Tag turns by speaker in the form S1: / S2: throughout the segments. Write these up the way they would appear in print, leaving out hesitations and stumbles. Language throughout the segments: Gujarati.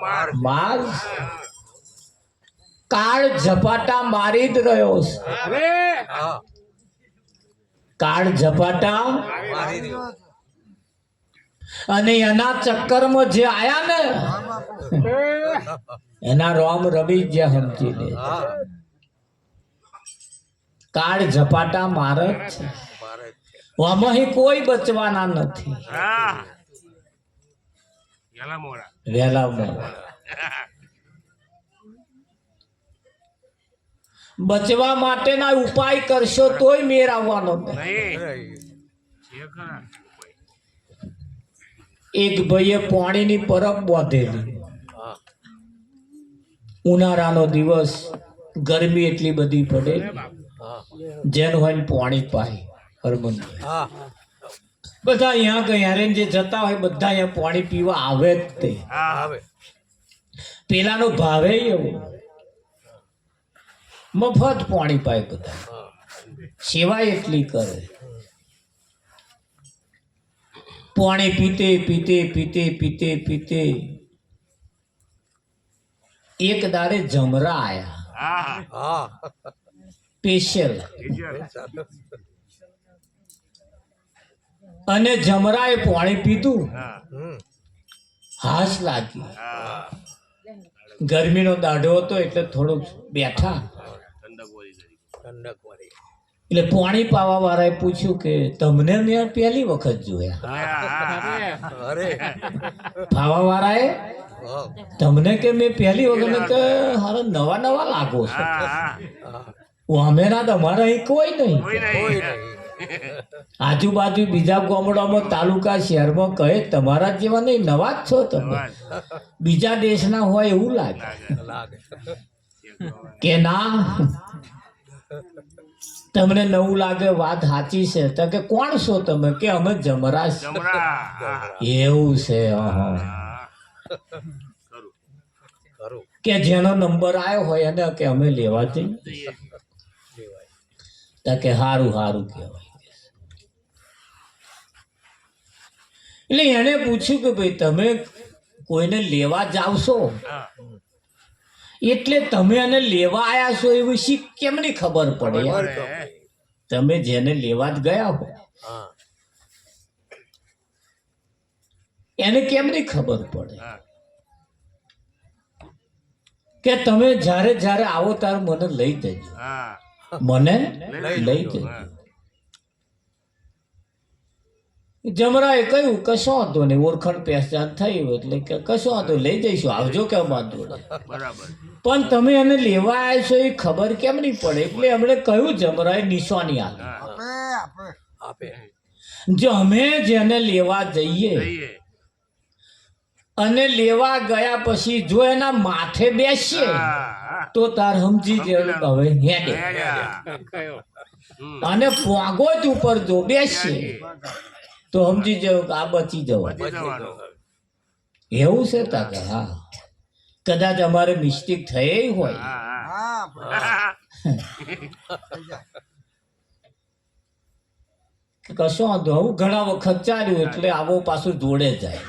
S1: માર કાળ ઝપાટા મારી જ રહ્યો છે. કાળ ઝપાટા અને એના ચક્કરમાં જે આયા ને એના રોમ રવી ગયા સમજી લે. કાળ ઝપાટા મારે જ છે. આમાં કોઈ બચવાના નથી. વેલા મોડા બચવા માટેના ઉપાય કરશો તોય મેર આવવાનો નહીં. એક ભાઈએ પાણીની પરબ બાંધેલી. ઉનાળાનો દિવસ, ગરમી એટલી બધી પડે, જેનું હોય ને પાણી પાય હરમંદિર બધા અહીંયા ગયા જે જતા હોય બધા અહીંયા પાણી પીવા આવે જ તે. પેલાનો ભાવે એવો મફત પાણી પાય બધા, સેવા એટલી કરે. પાણી પીતે પીતે પીતે પીતે પીતે એક દાડે જમરા આયા સ્પેશિયલ. અને જમરાએ પાણી પીધું, હાશ લાગી. ગરમીનો દાઢો હતો એટલે થોડુંક બેઠા. એટલે પાણી પાવા વાળાએ પૂછ્યું કે તમને મેં પહેલી વખત જોયા. પાવા વાળાએ તમને કે મેં પહેલી વખત કે હારા નવા નવા લાગો છો. અમે ના તમારા અહીં કોઈ નહીં. આજુબાજુ બીજા ગામડામાં, તાલુકા, શહેરમાં કહે તમારા જેવા નહીં, નવા જ છો તમે, બીજા દેશના હોય એવું લાગે. કે ના તમને નવું લાગે, વાત સાચી છે. તો કે કોણ છો તમે? કે અમે જમરા. એવું છે? કે જેનો નંબર આવ્યો હોય એને કે અમે લેવા જઈએ. તો કે હારું હારું કહેવાય. એટલે એને પૂછ્યું કે ભાઈ તમે કોઈને લેવા જાવશો એટલે તમે એને લેવા આયા છો એવું કેમની ખબર પડે? તમે જેને લેવા જ ગયા હો એને કેમની ખબર પડે? કે તમે જ્યારે જ્યારે આવો ત્યારે મને લઈ જજો, મને લઈ જજો. જમરાએ કહ્યું કશો વાંધો નહીં, ઓળખાણ પહેચાન થઈ એટલે કે કશો વાંધો, લઈ જઈશું, આવજો કે વાંધો. પણ તમે એને લેવા આવ્યા છો એ ખબર કેમ નહીં પડે? એટલે એમણે કહ્યું, જમરાએ નિશાની આપે. જો અમે જેને લેવા જઈએ અને લેવા ગયા પછી જો એના માથે બેસીએ તો તાર સમજી જવું હવે હેડે. અને પોગોચ ઉપર જો બેસીએ તો સમજી જવું કે આ બચી જવું. એવું છે તાકે? હા, કદાચ અમારે મિસ્ટેક થઈ હોય. કશો વાંધો. આવું ઘણા વખત ચાલ્યું એટલે આવો પાછું જોડે જાય.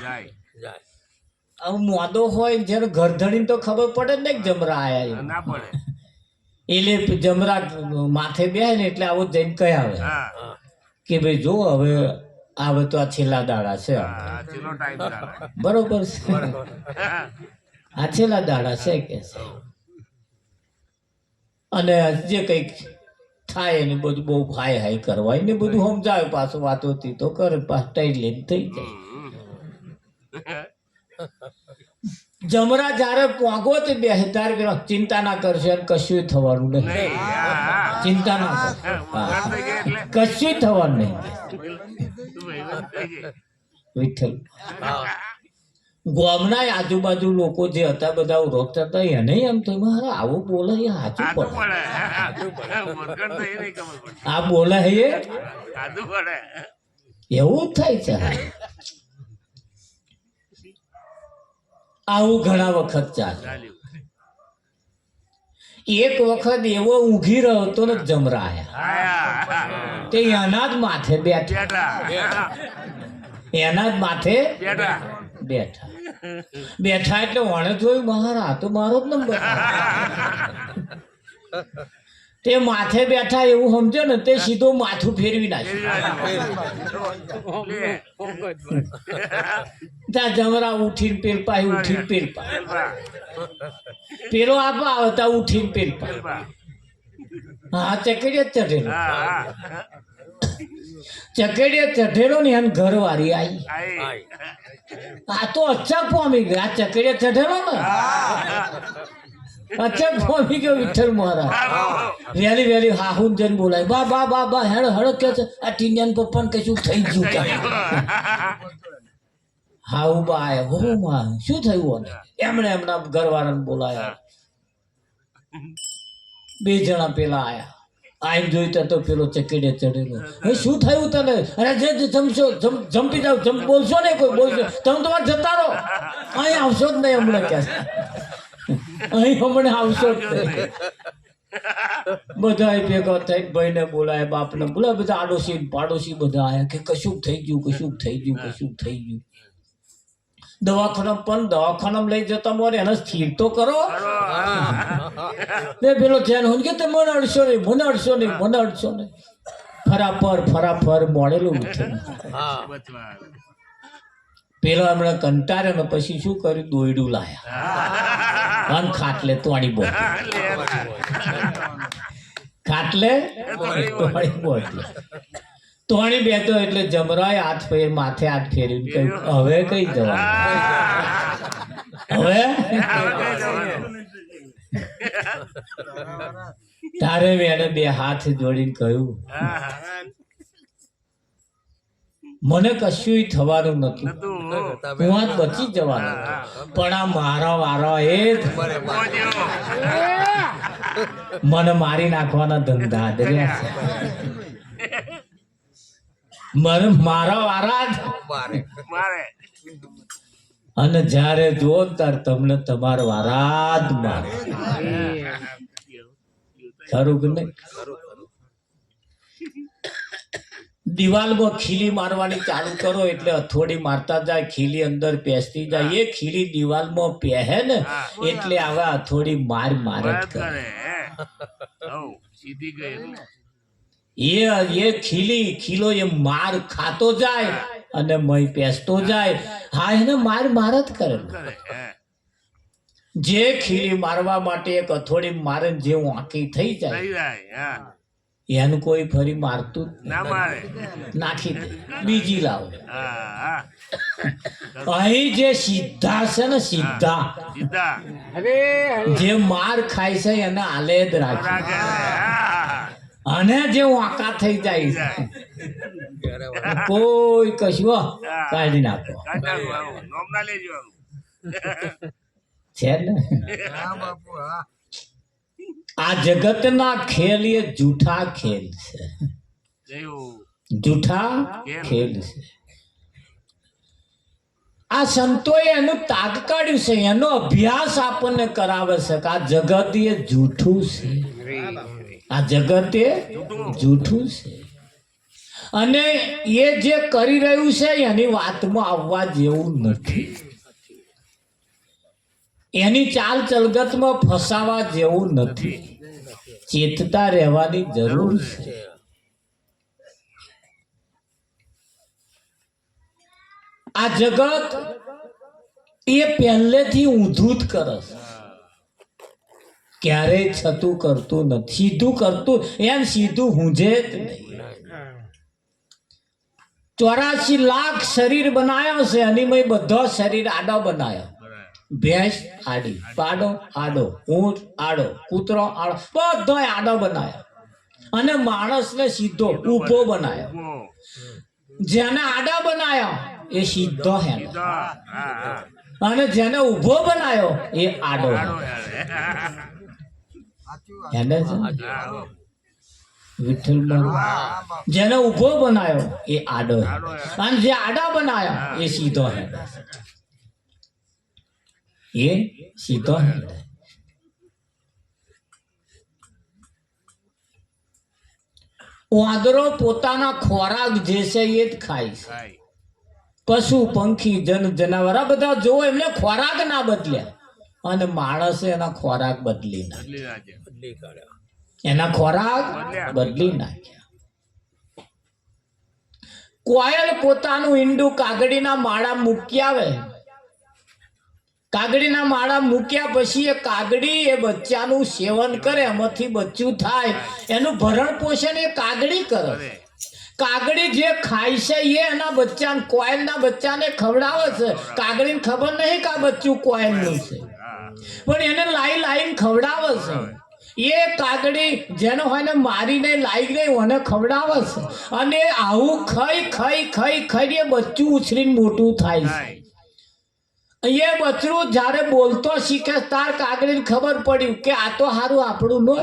S1: આવું મોદો હોય જયારે ઘરધણી તો ખબર પડે ને જમરા આયા. એટલે જમરા માથે બે ને એટલે આવો જઈને કહે આવે કે ભાઈ જો હવે આવે તો આ છેલ્લા દાડા છે. બરોબર છે, આ છેલ્લા દાડા છે કે છે. અને જે કઈક થાય ને બધું બહુ હાય હાય કરવાય ને બધું સમજાવે. પાછું વાતો તો કરે, પાછું ટાઈટ લઈને થઈ જાય. જમરા જયારે પોગો તે બે ત્યારે ચિંતા ના કરશે, કશું થવાનું નહીં. ચિંતા ના કર, કશું થવાનું નહીં. વિઠ્ઠલ ગામના આજુબાજુ લોકો જે હતા બધા રોકતા હતા એને એમ તો આવું બોલે સાચું પડે, આ બોલે એવું થાય છે. આવું ઘણા વખત ચાલે. એક વખત એવો ઊંઘી રહ્યો હતો ને જમરા આયા તે એના જ માથે બેઠા, એના જ માથે બેઠા. બેઠા એટલે વણે જોયું મારા તો મારો જ નંબર તે માથે બેઠા એવું સમજે ને તે સીધો માથું ફેરવી નાખ્યું ત્યાં જમરા ઉઠીને પેલપા ઉઠીને પેલપા પેલો આપવા આવતા ઉઠીને પેલપા હા ચકેડીએ ચઢેલો ચકેડીએ ચઢેલો ને એમ ઘરવાળી આવી આ તો અચાક પામી ગયો આ ચકેડીએ ચઢેલો ને અચાક પામી ગયો વિઠ્ઠલ મહારાજ વેલી વેલી હાહુન જઈને બોલાય બા બા બા બા હેડ હડ કે છે આ ટીનિયન પપ્પાને કશું થઈ ગયું કે હાઉ બા આયા હો માં શું થયું એમણે એમના ઘરવાળાને બોલાયા બે જણા પેલા આયા આઈ જોઈતા તો પેલો ચકેડે ચડેલો હવે શું થયું તને અરે જે જમશો જંપી જાવ બોલશો ને કોઈ બોલશો તમે તમારે જતા રહો અહીં આવશો જ નહીં હમણાં ક્યાં અહીં હમણાં આવશો જ નહીં બધા ભેગા થઈ ભાઈને બોલાય બાપને બોલાય બધા આડોશી પાડોશી બધા આયા કે કશુંક થઈ ગયું કશુંક થઈ ગયું કશુંક થઈ ગયું દવાખાના લઈ જતા મોરે એને સ્થિર તો કરો ને પેલો ધ્યાન હોય કે મને અડશો નહીં મને અડશો નહીં મને અડશો નહીં ફરાફર મોડેલું પેલો હમણાં કંટાળે ને પછી શું કર્યું દોયડું લાયા અને ખાટલે તોડી બોલ ખાટલે તોડી બોલ તોણી બેઠો એટલે જમરાય હાથ ફેર માથે હાથ ફેર્યું કહ્યું હવે કઈ જવાનું હવે તારે મેં બે હાથ જોડીને કહ્યું મને કશું થવાનું નતું હું આ બચી જવાનું પણ આ મારા વારા એ મને મારી નાખવાના ધંધા દર્યા છે મને મારા વારા અને જયારે જો તાર તમને તમારા વારા જ મારે ખરું કે નહીં દિવાલમાં ખીલી મારવાની ચાલુ કરો એટલે હથોડી મારતા જાય ખીલી અંદર પેસતી જાય એ ખીલી દિવાલમાં પહેે ને એટલે આવા હથોડી માર જ કરે એ ખીલો એ માર ખાતો જાય અને મય પેસતો જાય હા એને માર જ કરે જે ખીલી મારવા માટે એક હથોડી મારે જે વાંકી થઈ જાય એનું કોઈ ફરી મારતું નાખી દે બીજી લાવો અહીં જે સીધા છે ને સીધા જે માર ખાય છે એને આલે જ રાખે અને જે વાંકા થઈ જાય કોઈ કશું કાઢી નાખો છે ને આ જગતના ખેલ એ જૂઠા ખેલ છે જૂઠા ખેલ છે આ સંતોએ એનું તાગ કાઢ્યું છે એનો અભ્યાસ આપણને કરાવે છે કે આ જગત એ જૂઠું છે આ જગત એ જૂઠું છે અને એ જે કરી રહ્યું છે એની વાતમાં આવવા જેવું નથી એની ચાલ ચલગતમાં ફસાવા જેવું નથી ચેતતા રહેવાની જરૂર છે આ જગત એ પહેલેથી ઊંધું જ કરે છે ક્યારેય છતું કરતું નથી સીધું કરતું એમ સીધું ઊંઝે જ નહીં 84 લાખ શરીર બનાવ્યા છે અને મેં બધો શરીર આડો બનાવ્યો ભેંસ આડી પાડો આડો ઊંટ આડો કૂતરો આડો બધો આડો બનાવ્યો અને માણસને સીધો ઊભો બનાવ્યો જેને આડા બનાવ્યો એ સીધો હેડે અને જેને ઊભો બનાવ્યો એ આડો હેડે છે વિઠ્ઠલ જેને ઊભો બનાવ્યો એ આડો અને જે આડા બનાવ્યો એ સીધો હેડે એ સીધો હેડે વાંદરો પોતાના ખોરાક જે છે એ જ ખાય છે પશુ પંખી જન જનાવર આ બધા જો એમને ખોરાક ના બદલ્યા અને માણસે એના ખોરાક બદલી નાખ્યા, એના ખોરાક બદલી નાખ્યા. કોયલ પોતાનું ઈંડું કાગડીના માળા મૂકી આવે, કાગડીના માળા મૂક્યા પછી એ કાગડી એ બચ્ચાનું સેવન કરે, એમાંથી બચ્ચું થાય, એનું ભરણ પોષણ એ કાગડી કરે. કાગડી જે ખાય છે એ એના બચ્ચાને, કોયલના બચ્ચાને ખવડાવે છે. કાગડીને ખબર નહીં કે આ બચ્ચું કોયલનું છે, પણ એને લાઈ લાઈને ખવડાવે છે. એ કાગડી જેનો હોય ને મારીને લાઈ ગઈ એને ખવડાવે છે, અને આવું ખાઈ ખાઈ ખાઈ ખાઈ એ બચ્ચું ઉછરીને મોટું થાય છે. એ બચ્ચું જયારે બોલતો શીખે તાર કાગડીને ખબર પડી કે આ તો હારું આપણું ન.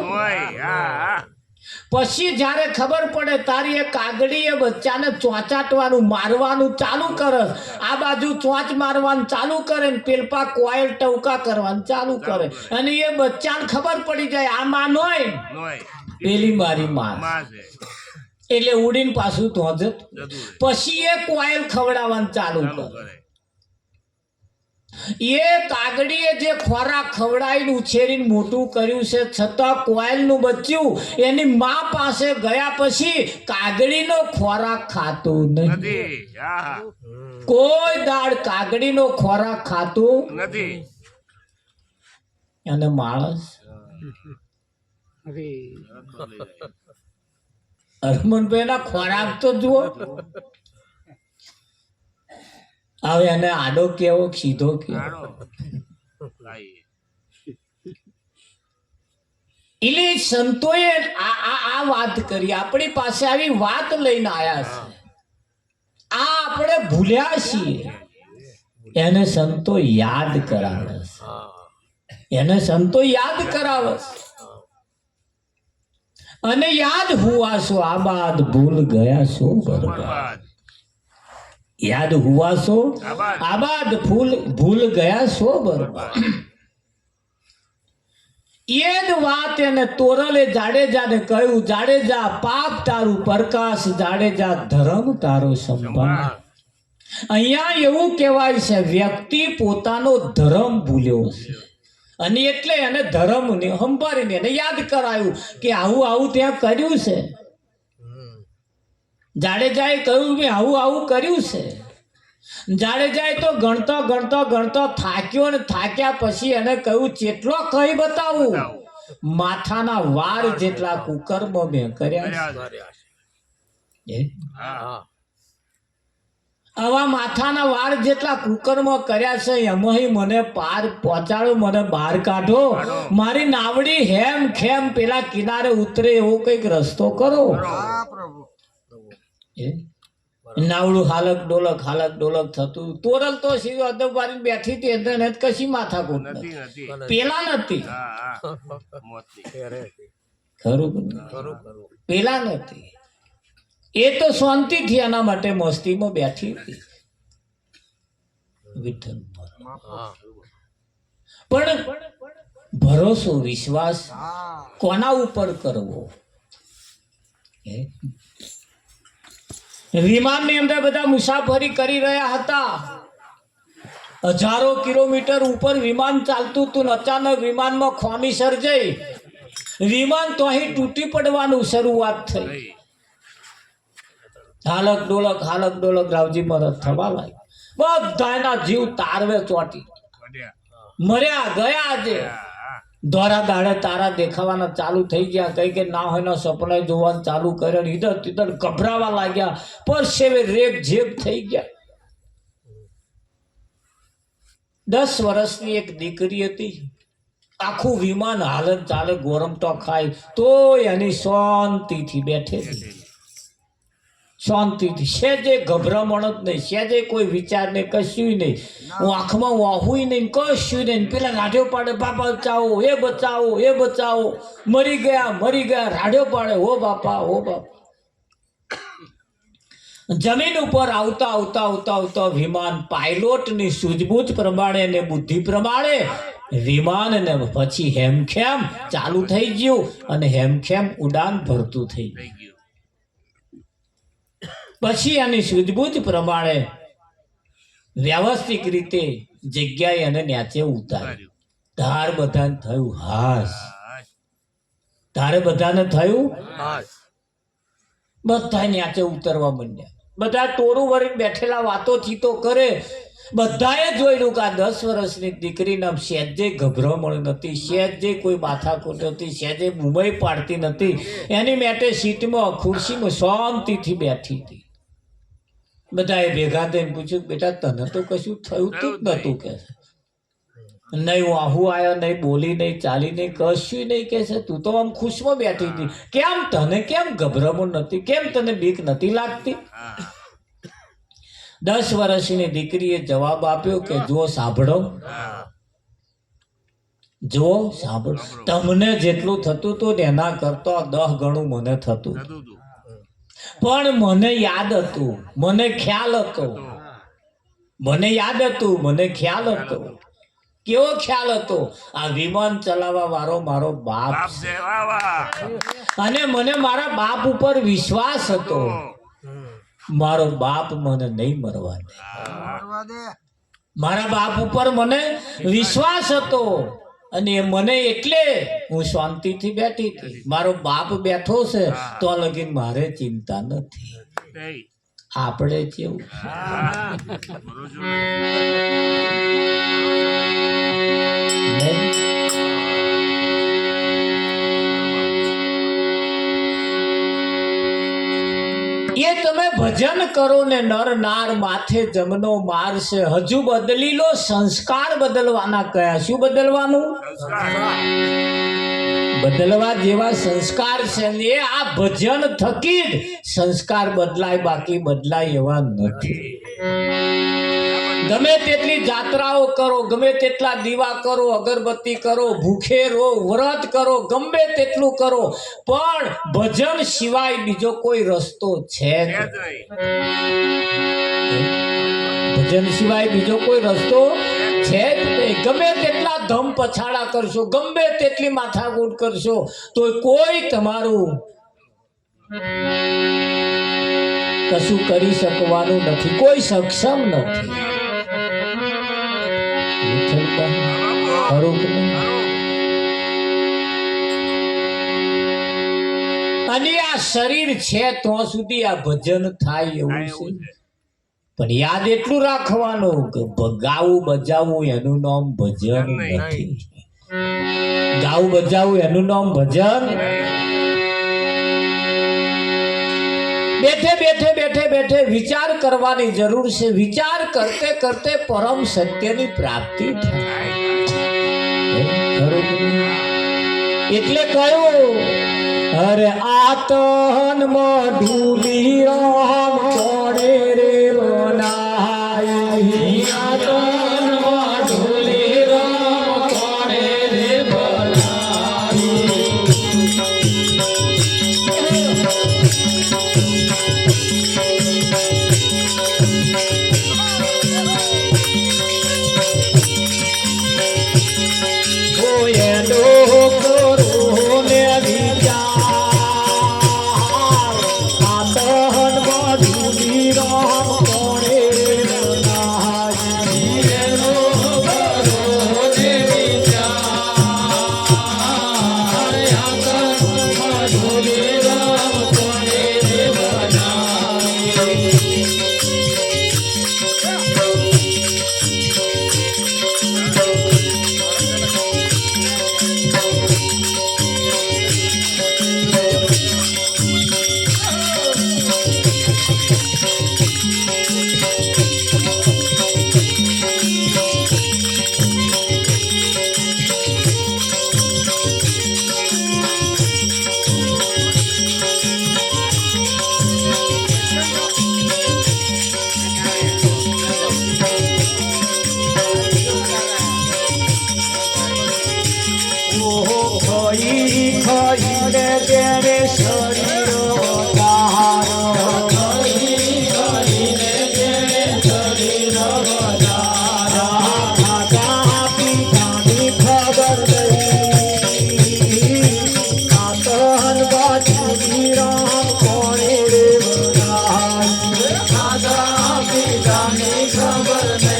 S1: પછી જયારે ખબર પડે તારી એ કાગડી એ બચ્ચાને ચોંચાટવાનું મારવાનું ચાલુ કરે, આ બાજુ ચોંચ મારવાનું ચાલુ કરે ને પેલપા કોયલ ટવકા કરવાનું ચાલુ કરે, અને એ બચ્ચાને ખબર પડી જાય આ માં નોય, પેલી મારી માં, એટલે ઉડીને પાછું ધોજે. પછી એ કોયલ ખવડાવવાનું ચાલુ કરે. એ કાગડીએ જે ખોરાક ખવડાવીને ઉછેરીને મોટું કર્યું છે, છતાં કોયલનું બચ્ચું એની માં પાસે ગયા પછી કાગડીનો ખોરાક ખાતું નથી. કોઈ દાડ કાગડીનો ખોરાક ખાતું નથી. અને માણસ હરમનભાઈ ના ખોરાક તો જુઓ. હવે એને આડો કેવો સીધો કેવો, એટલે સંતોએ આ વાત કરી, આપણી પાસે આવી વાત લઈને આયા છે. આ આપણે ભૂલ્યા છીએ, એને સંતો યાદ કરાવે છે, એને સંતો યાદ કરાવે છે. અને યાદ હુઆ સો આબાદ, ભૂલ ગયા સો બરબાદ. યાદ હુઆ સો આબાદ, ભૂલ ગયા સો બરબાદ. એ જ વાત એને તોરલે જાડેજાને કહ્યું, જાડેજા પાપ તારું પ્રકાશ, જાડેજા ધર્મ તારો સંભાળ. અહીંયા એવું કહેવાય છે વ્યક્તિ પોતાનો ધર્મ ભૂલ્યો છે, અને એટલે એને ધર્મ ને સંભાળીને એને યાદ કરાયું કે આવું આવું ત્યાં કર્યું છે. જાડેજાએ કહ્યું મેં આવું આવું કર્યું છે. જાડેજાએ તો ગણતો ગણતો ગણતો થાક્યો, ને થાક્યા પછી એને કહ્યું કેટલો કહી બતાવું, માથાના વાર જેટલા કુકર્મ મેં કર્યા. આવા માથાના વાર જેટલા કુકર્મ કર્યા છે, એમાં મને પાર પહોંચાડો, મને બહાર કાઢો, મારી નાવડી હેમ ખેમ પેલા કિનારે ઉતરે એવો કઈક રસ્તો કરો. નાવડું હાલક ડોલક થતું. તોરલ તો સીધો અદબારી બેઠી હતી, એને કશી માથાકૂટ નથી, પેલા નથી, ખરું પેલા નથી. એ તો શાંતિ થી એના માટે મસ્તીમાં બેઠી હતી. વિઠ્ઠલ પણ ભરોસો વિશ્વાસ કોના ઉપર કરવો? વિમાનની અંદર બધા મુસાફરી કરી રહ્યા હતા. હજારો કિલોમીટર ઉપર વિમાન ચાલતું હતું, અચાનક વિમાનમાં ખામી સર્જાઈ, વિમાન તો અહીં તૂટી પડવાનું શરૂઆત થઈ. હાલક ડોલક રાવજી મરદ થવા લાગ્યા. બધાના જીવ તારવે ચોટી મર્યા ગયા. આજે દોરા દાડે તારા દેખાવાના ચાલુ થઈ ગયા, કઈ કે ના હોય સપના જોવાનું ચાલુ કર્યા, ઈધર તીધર ગભરાવા લાગ્યા, પરસેવે રેપ ઝેપ થઈ ગયા. 10 વર્ષની એક દીકરી હતી, આખું વિમાન હાલત ચાલે, ગોરમટો ખાય તો એની શાંતિથી બેઠેલી, શાંતિથી, સેજે ગભરામણ જ નહીં, સેજે કોઈ વિચાર નહીં, કશું નહીં, આંખમાં વાહું નહીં, કશું નહીં. પેલા રાડ્યો પાડે, બાપા બચાવો, એ બચાવો, એ બચાવો, મરી ગયા, રાડ્યો પાડે, હો બાપા. જમીન ઉપર આવતા વિમાન પાયલોટની સૂઝબૂછ પ્રમાણે ને બુદ્ધિ પ્રમાણે વિમાન ને પછી હેમખેમ ચાલુ થઈ ગયું, અને હેમખેમ ઉડાન ભરતું થઈ ગયું. પછી આની સૂઝબૂછ પ્રમાણે વ્યવસ્થિત રીતે જગ્યાએ એને ન્યાચે ઉતાર્યું. તાર બધાને થયું હાશ, તારે બધાને થયું બધા ન્યાચે ઉતરવા માંડ્યા. બધા ટોળું વળી બેઠેલા વાતો ચીતો કરે. બધાએ જોયેલું કે આ 10 વર્ષની દીકરીના સહેજે ગભરામણ નથી, સહેજે કોઈ માથાકૂટ નથી, સહેજે મુંબઈ પાડતી નથી. એની માટે સીટમાં ખુરશીમાં શાંતિથી બેઠી હતી. બધાએ ભેગા થઈને પૂછ્યું બેટા તને તો કશું થયું જ નતું કે નહીં, વાહુ આવ્યો નહીં, બોલી નહીં, ચાલી નહીં, કશું નહીં કે છે. તું તો આમ ખુશમાં બેઠી હતી, કેમ તને કેમ ગભરામણ નથી, કેમ તને બીક નથી લાગતી? 10 વર્ષની દીકરીએ જવાબ આપ્યો કે જો સાંભળો, જો સાંભળો, તમને જેટલું થતું હતું એના કરતા 10 ગણું મને થતું. પણ મને યાદ હતું, મને ખ્યાલ હતો, મને યાદ હતું, મને ખ્યાલ હતો. કેવો ખ્યાલ હતો? આ વિમાન ચલાવવા વાળો મારો બાપ છે અને મને મારા બાપ ઉપર વિશ્વાસ હતો. મારો બાપ મને નહીં મરવા દે, મારા બાપ ઉપર મને વિશ્વાસ હતો અને મને એટલે હું શાંતિથી બેઠી હતી. મારો બાપ બેઠો છે તો લગીન મારે ચિંતા નથી. આપણે કેવું એ તમે ભજન કરો ને નર નાર માથે જમનો મારશે. હજુ બદલી લો, સંસ્કાર બદલવાના કયા? શું બદલવાનું? બદલવા જેવા સંસ્કાર છે ને એ આ ભજન થકી જ સંસ્કાર બદલાય, બાકી બદલાય એવા નથી. ગમે તેટલી જાત્રાઓ કરો, ગમે તેટલા દીવા કરો, અગરબત્તી કરો, ભૂખે રહો, વ્રત કરો, ગમે તેટલું કરો, પણ ભજન સિવાય બીજો કોઈ રસ્તો છે નહીં. ભજન સિવાય બીજો કોઈ રસ્તો છે જ નહીં. ગમે તેટલા ધમ પછાડા કરશો, ગમે તેટલી માથાકૂટ કરશો, તો કોઈ તમારું કશું કરી શકવાનું નથી, કોઈ સક્ષમ નથી. અને આ શરીર છે તો સુધી આ ભજન થાય એવું છે. પણ યાદ એટલું રાખવાનું કે ગાવું બજાવવું એનું નામ ભજન નથી. ગાવું બજાવવું એનું નામ ભજન. બેઠે બેઠે બેઠે બેઠે વિચાર કરવાની જરૂર છે. વિચાર કરતે કરતે પરમ સત્યની પ્રાપ્તિ થાય. એટલે કહ્યું અરે આતન માં ડૂલી રામ કોણે રે બનાઈ. આતન માં ડૂલી રામ કોણે રે બનાઈ. ખબર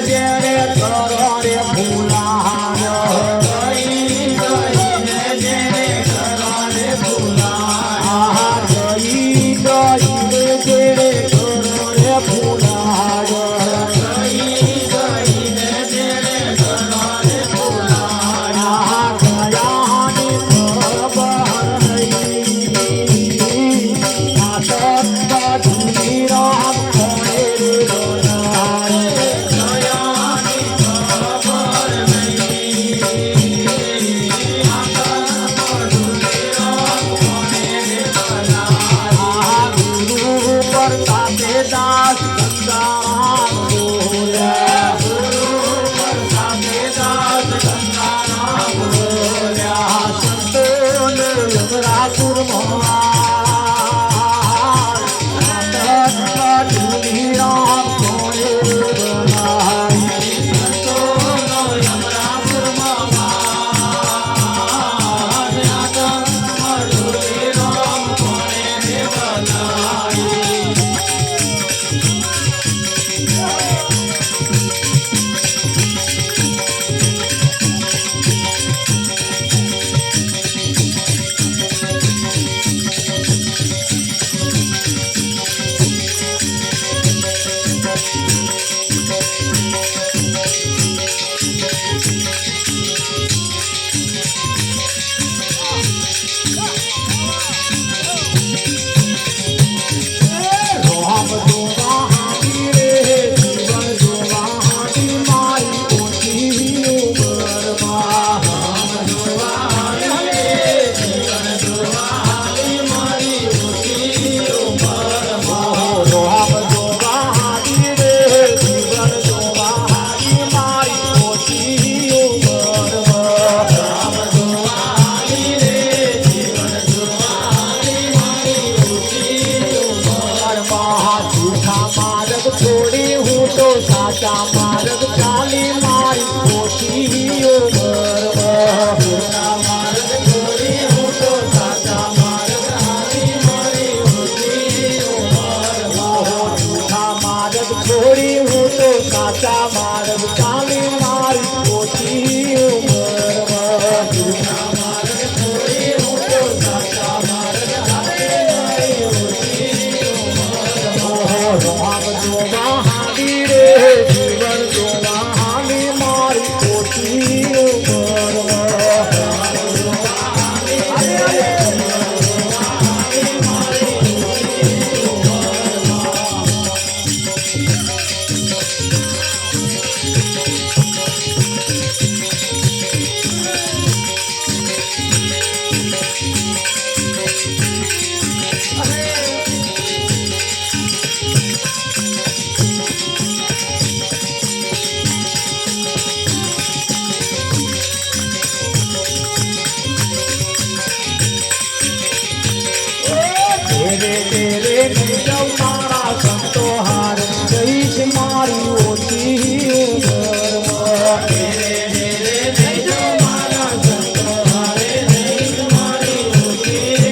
S1: જેને કરો રે ભૂલાયો ગઈ ગઈને જેને કરો રે ભૂલાયો ગઈ ગઈને જેને કરો રે ભૂલાયો ગઈ ગઈને જેને કરો રે ભૂલાયો ગયાની ખબર નહીં આ સત્ય ધૂની રામ કોણે રે સાચા માર્ગ ચાલી મારી ઓછી ઉંમરમાં માર્ગ છોડી હું તો સાચા માર્ગ ચાલી મારી ઓછી ઉંમરમાં જૂઠા માર્ગ છોડી હું તો સાચા માર્ગ ચાલી મારી ઓછી ઉંમરમાં જૂઠા માર્ગ છોડી હું તો સાચા માર્ગ ચાલી મારી ઓછી ઉંમરમાં રામ જોવા હાડી રે જીવન જોવા હાડી મારી ઓછી ઉંમરમાં तेरे तेरे निजम मारा संतो हार जईश मारी ओची उमરમાં तेरे तेरे निजम मारा संतो हारे जईश मारी ओची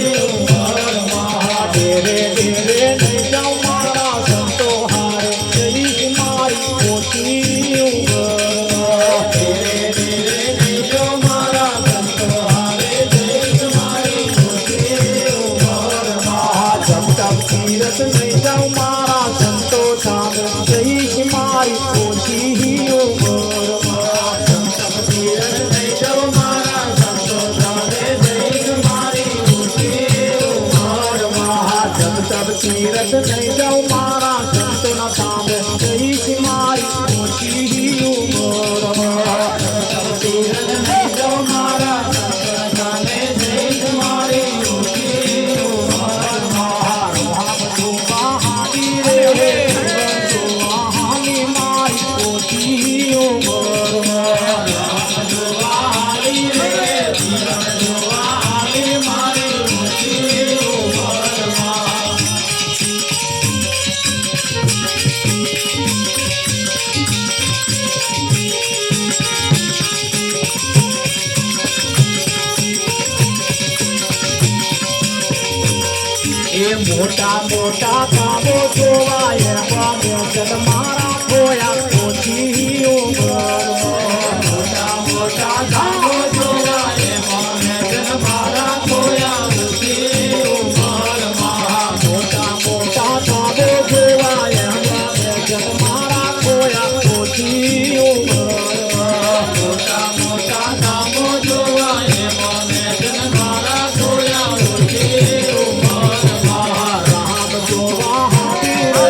S1: उमરમાં तेरे तेरे निजम मारा संतो हारे जईश मारी ओची उमરમાં तेरे तेरे निजम मारा संतो हारे जईश मारी ओची ઉંમરમાં જબ તબ તીરથ નહીં જાઉં મારા સંતો સાગર જઈશ મારી ઓછી ઉંમરમાં જબ તબ તીરથ નહીં જાઉં મારા સંતો સાગર જઈશ મારી ઓછી ઉંમરમાં જબ તબ તીરથ નહીં જાઉં મારા સંતોના સાગર જઈશ મારી ઓછી ઉંમરમાં જબ તબ તીરથ નહીં જાઉં મારા સંતોના સાગર જઈશ મારી ઓછી ઉંમરમાં રામ જોવા હાડી રે જીવન જોવા હાડી મારી ઓછી ઉંમરમાં રામ જોવા હાડી રે જીવન જોવા હાડી મારી ઓછી ઉંમરમાં એ મોટા મોટા કામો જોવાય એમાં મોચન મારા
S2: ખોયા ઓછી ઉંમરમાં મોટા મોટા ધામો જોવા એમાં મેં મારા ખોયા ઓછી ઉંમરમાં મોટા મોટા ધામો જોવા એમાં મેં મારા ખોયા ઓછી ઉંમરમાં મોટા મોટા ધામો જોવા એમાં મેં મારા ખોયા ઓછી ઉંમરમાં રામ જોવા હાથી રે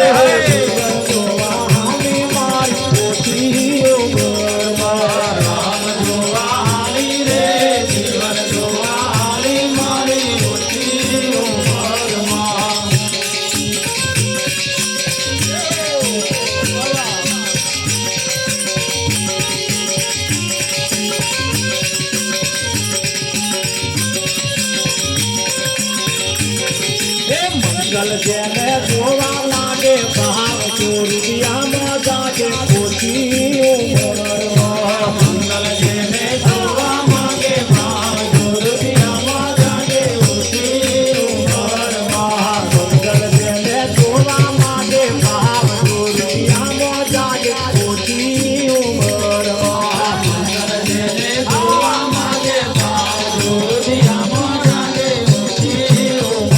S2: જીવન જોવા હાથી મારી ઓછી ઉંમરમાં રામ જોવા હાલી રે જીવન જોવા હાલી મારી ઓછી ઉંમરમાં મંગલ જેને જોવા લાગે ભાવ ચોરિયામાં જાગે ઓછી ઉંમરમાં મંગલ જેને જોવા માંગે ભાવ ચોરિયામાં જાગે ઓછી ઉંમરમાં મંગલ જેને જોવા માંગે ભાવ ચોરિયામાં જાગે ઓછી ઉંમરમાં મંગલ જેને જોવા માંગે ભાવ ચોરિયામાં જાગે ઓછી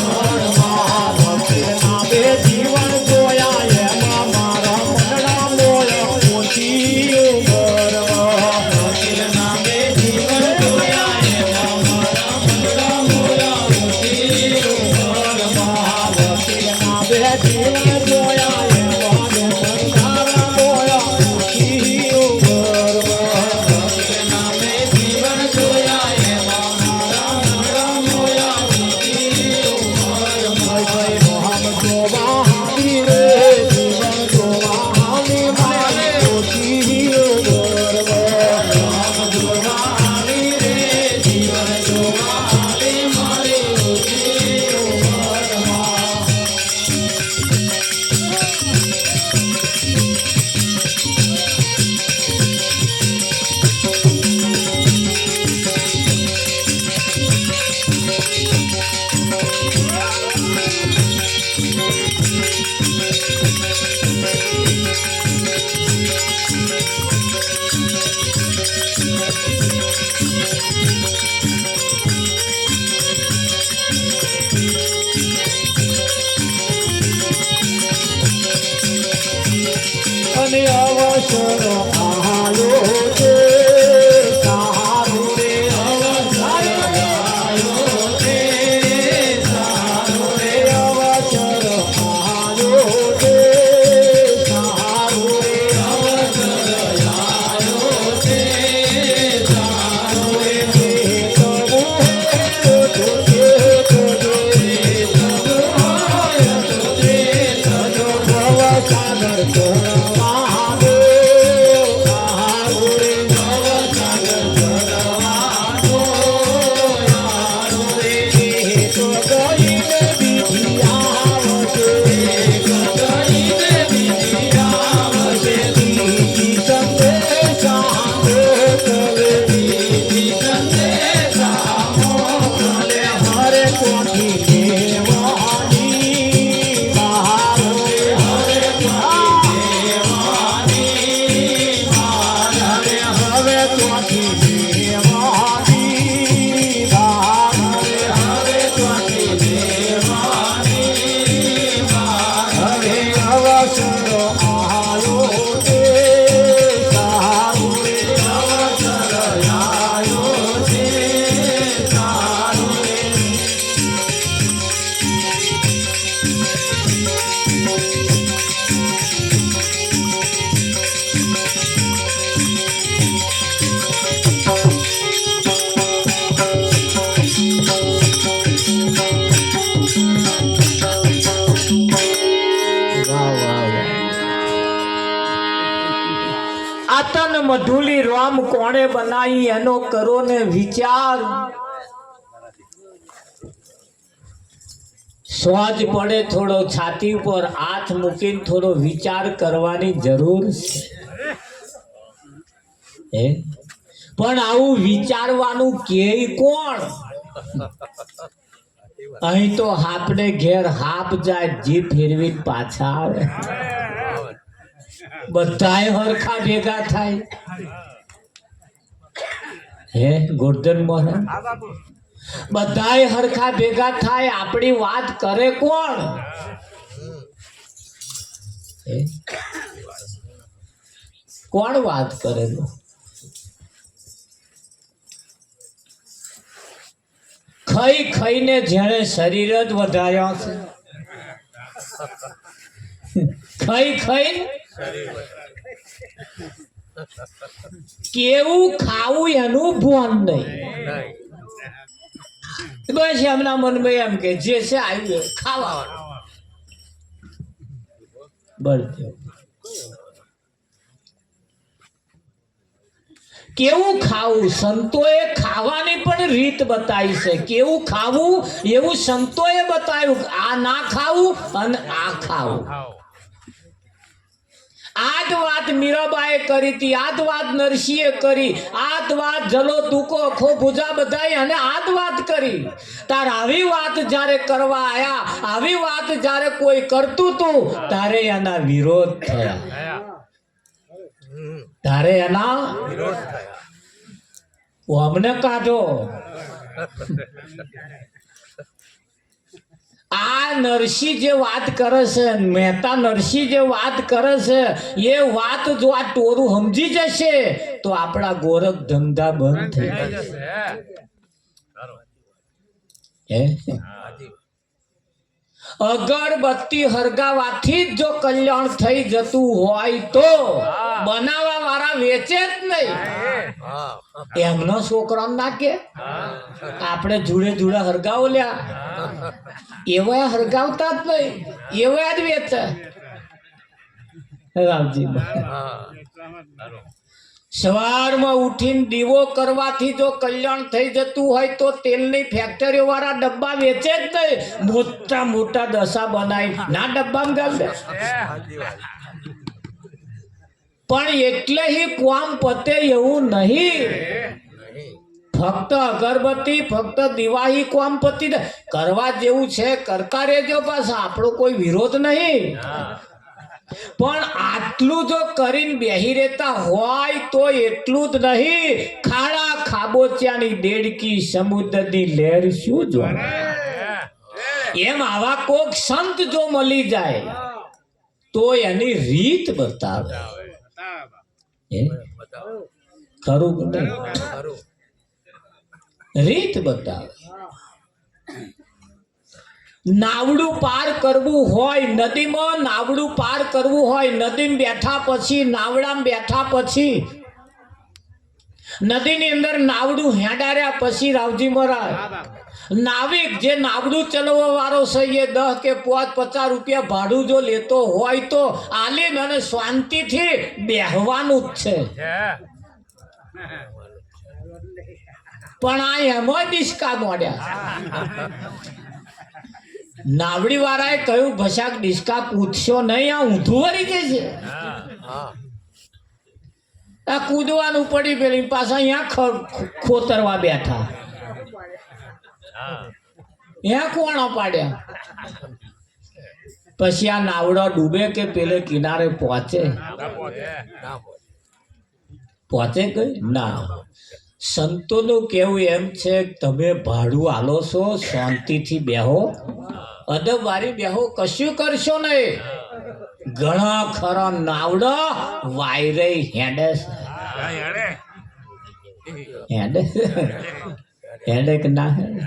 S2: ઉંમરમાં બે જીવન જોયા એમાં મારા મનડા મોયા ઓછી ઉંમરમાં વકીલના બે જીવન જોયા એમાં મારા મનડા મોયા ઓછી ઉંમરમાં વકીલના બે જીવન જોયા એમાં મારા મોયા ઓછી ઉંમરમાં વકીલના બે જીવન જોયા એમાં મારા મનડા મોયા ઓછી ઉંમરમાં મોહમ જોવા હાથી રે જીવન જોવા હાલી મારી ઓછી ઉંમરમાં મોહમ જોવા હાલી રે જીવન જોવા હાલી મારી ઓછી ઉંમરમાં અને અવસરો આયો છે સારું રે અવસર આયો છે સારું રે અવસર આયો છે સારું રે અવસર આયો છે સારું રે આતન મધુલી રામ કોણે બનાવી એનો કરો ને વિચાર સ્વાજ પડે થોડો છાતી ઉપર હાથ મૂકીને થોડો વિચાર કરવાની જરૂર છે પણ આવું વિચારવાનું કે કોણ અહીં તો હાપને ઘેર હાપ જાય જીભ ફેરવી પાછા આવે બધાય હરખા ભેગા થાય. હે ગોરધન મોહન, બધાય હરખા ભેગા થાય, આપણી વાત કરે કોણ? હે? કોણ વાત કરેલું? ખાઈ ખાઈને જેણે શરીર જ વધાર્યા છે, ખાઈ ખાઈ કેવું ખાવું એનું ભાન નહીં. બસ એમના મનમાં એમ કે જે છે આવ્યું ખાવા. બળજો કેવું ખાવું? સંતોએ ખાવાની પણ રીત બતાવી છે. કેવું ખાવું એવું સંતોએ બતાવ્યું. આ ના ખાવું અને આ ખાવું. આ જ વાત મીરાબાઈએ કરી હતી, આ જ વાત નરસિંહે કરી, આ જ વાત જલો તુકો ખો ભુજા બધાય અને આ જ વાત કરી. તાર આવી વાત જ્યારે કરવા આયા, આવી વાત જ્યારે કોઈ કરતું તું, તારે એના વિરોધ થયા. તારે એના વિરોધ થયા. અમને કાઢો. આ નરસિંહ જે વાત કરે છે, મહેતા નરસિંહ જે વાત કરે છે, એ વાત જો આ ટોરું સમજી જશે તો આપણા ગોરખ ધંધા બંધ થઈ જશે. અગરબત્તી હરગાવાથી જ જો કલ્યાણ થઈ જતું હોય તો બનાવવા વાળા વેચે જ નહીં. એમનો છોકરા નાખે, આપણે જોડે જોડે હરગાવો લ્યા, એવા હરગાવતા જ નહીં, એવા જ વેચે. રામજી સવારમાં ઉઠીને દીવો કરવાથી જો કલ્યાણ થઈ જતું હોય તો તેલની ફેક્ટરીઓ વાળા ડબ્બા વેચે જ નહીં. મોટા મોટા દશા બનાવી ના ડબ્બામાં ગાલ દે. પણ એટલે ही કોમ પતે એવું નહીં. ફક્ત અગરબત્તી ફક્ત દિવાહી કોમ પતી કરવા જેવું છે, કરતા રહેજો. પાછા આપણો કોઈ વિરોધ નહીં, પણ આટલું જો કરીને બેહી રહેતા હોય તો એટલું જ નહીં, ખાડા ખાબોચિયાની દેડકી સમુદ્રની લહેર શું જો. એમ આવા કોક સંત જો મળી જાય તો એની રીત બતાવે. ખરું કે નહીં? રીત બતાવે. નાવડું પાર કરવું હોય નદીમાં, નાવડું પાર કરવું હોય નદીમાં બેઠા પછી, નાવડામાં બેઠા પછી, નદીની અંદર નાવડું હેડાર્યા પછી, રાવજી મહારાજ નાવિક જે નાવડું ચલાવવા વાળો છે એ 10 કે 50 રૂપિયા ભાડું જો લેતો હોય તો આલીન અને શાંતિથી બેહવાનું જ છે. પણ આ એમાં ડિસ્કા મોડ્યા. નાવડી વાળાએ કહ્યું ભસાક ડિસ્કા પૂછશો નહીં, આ ઊંધું વળી જશે. આ કૂદવાનું પડી પેલી પાછા અહીંયા ખોતરવા બેઠા. ત્યાં કોણ પાડ્યા? પછી આ નાવડો ડૂબે કે પેલે કિનારે પહોંચે? પહોંચે કઈ ના. સંતોનું કેવું એમ છે, તમે ભાડું આલો છો, શાંતિથી બેહો, અદબ વારી બેહો, કશું કરશો નહીં. ઘણા ખરા નાવડો વાયરે હેડે હેડે હેડે કે ના હેડે.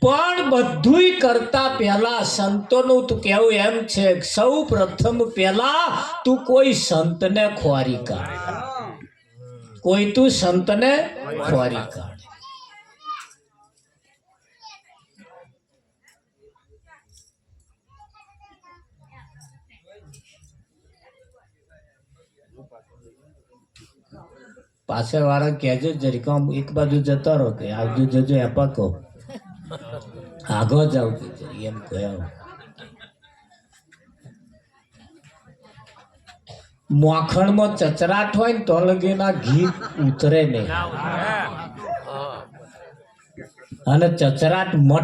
S2: પણ બધુંય કરતા પહેલા સંતોનું તું કેવું એમ છે, સૌ પ્રથમ પહેલા તું કોઈ સંતને ખોરી કાઢ. કોઈ તું સંતને ખોરી કાઢ. પાછળ વાળા કહેજો જરીક એક બાજુ જતો રહો કે આવજો જજો એપા કહો આગળ જાવ કે એમ કહ્યું. મોખણમાં ચચરાટ હોય ને તો લગીના ઘી ઉતરે નહીં, અને ચચરાટ મટ